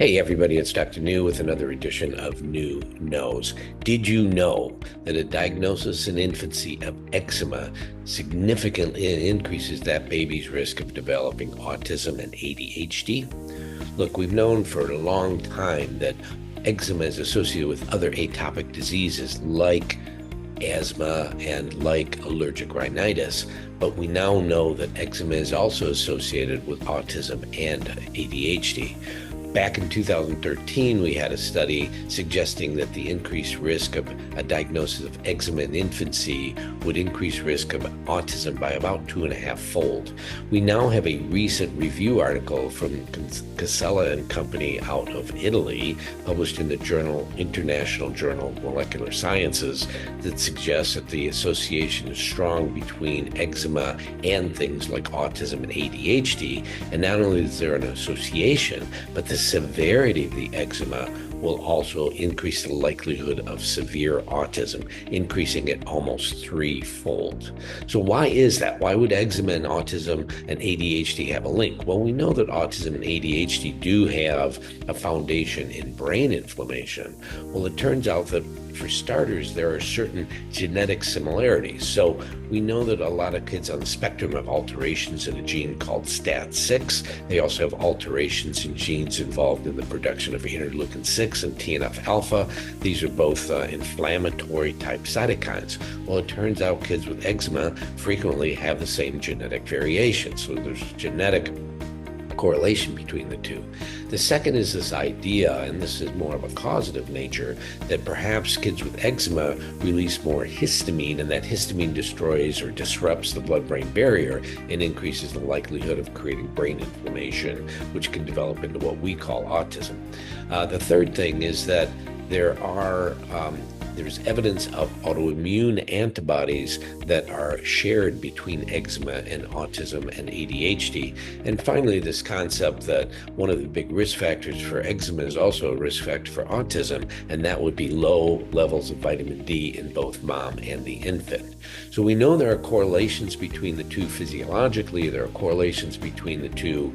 Hey everybody, it's Dr. New with another edition of New Knows. Did you know that a diagnosis in infancy of eczema significantly increases that baby's risk of developing autism and ADHD? Look, we've known for a long time that eczema is associated with other atopic diseases like asthma and like allergic rhinitis, but we now know that eczema is also associated with autism and ADHD. Back in 2013, we had a study suggesting that the increased risk of a diagnosis of eczema in infancy would increase risk of autism by about 2.5-fold. We now have a recent review article from Casella and Company out of Italy, published in the International Journal of Molecular Sciences, that suggests that the association is strong between eczema and things like autism and ADHD. And not only is there an association, but the severity of the eczema will also increase the likelihood of severe autism, increasing it almost 3-fold. So why is that? Why would eczema and autism and ADHD have a link? Well, we know that autism and ADHD do have a foundation in brain inflammation. Well, it turns out that for starters, there are certain genetic similarities. So we know that a lot of kids on the spectrum have alterations in a gene called STAT6. They also have alterations in genes involved in the production of interleukin-6 and TNF-alpha. These are both inflammatory type cytokines. Well, it turns out kids with eczema frequently have the same genetic variation. So there's genetic correlation between the two. The second is this idea, and this is more of a causative nature, that perhaps kids with eczema release more histamine, and that histamine destroys or disrupts the blood-brain barrier and increases the likelihood of creating brain inflammation, which can develop into what we call autism. The third thing is that there's evidence of autoimmune antibodies that are shared between eczema and autism and ADHD. And finally, this concept that one of the big risk factors for eczema is also a risk factor for autism, and that would be low levels of vitamin D in both mom and the infant. So we know there are correlations between the two physiologically, there are correlations between the two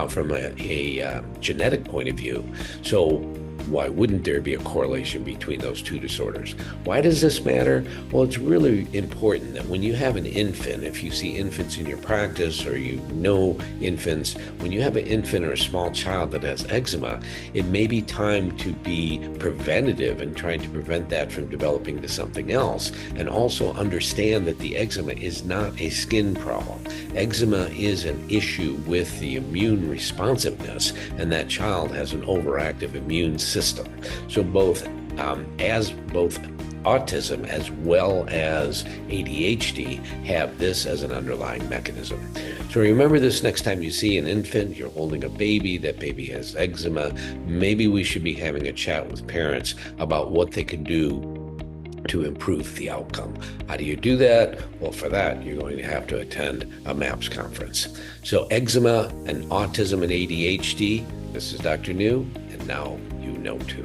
from a genetic point of view. So why wouldn't there be a correlation between those two disorders? Why does this matter? Well, it's really important that when you have an infant, if you see infants in your practice or you know infants, when you have an infant or a small child that has eczema, it may be time to be preventative and trying to prevent that from developing to something else. And also understand that the eczema is not a skin problem. Eczema is an issue with the immune responsiveness, and that child has an overactive immune system. So both autism as well as ADHD have this as an underlying mechanism. So remember this next time you see an infant, you're holding a baby, that baby has eczema. Maybe we should be having a chat with parents about what they can do to improve the outcome. How do you do that? Well, for that, you're going to have to attend a MAPS conference. So eczema and autism and ADHD, this is Dr. New, and now you know too.